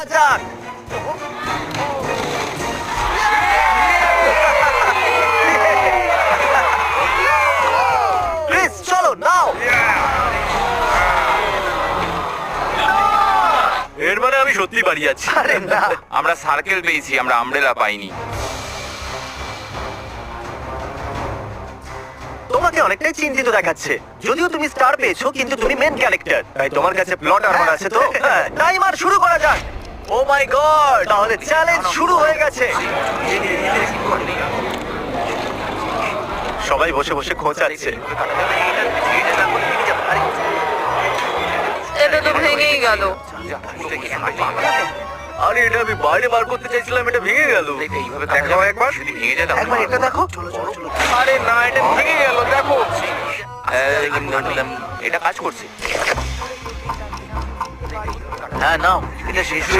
যাক। ক্রিস, চলো নাও। এর মানে আমি সত্যি বাড়ি যাচ্ছি। আরে না, আমরা সার্কেল পেয়েছি, আমরা আমব্রেলা পাইনি। তোমাকে অনেকটাই চিন্তিত দেখাচ্ছে। যদিও তুমি স্টার পেয়েছো, কিন্তু তুমি মেন ক্যারেক্টার, তাই তোমার কাছে প্লট আর্মার আছে তো। টাইমার শুরু করা যাক। ও মাই গড, তাহলে চ্যালেঞ্জ শুরু হয়ে গেছে। সবাই বসে বসে খোঁচাচ্ছে। এটা তো ভেঙেই গেল। আরে এটা আমি বাইরে বার করতে চাইছিলাম, এটা ভেঙে গেল। এইভাবে দেখাও একবার। যদি ভেঙে যায় তাহলে একবার এটা দেখো। আরে না, এটা ভেঙে গেল, দেখো। এটা কাজ করছে। হ্যাঁ নাও, এটা শেষ হয়ে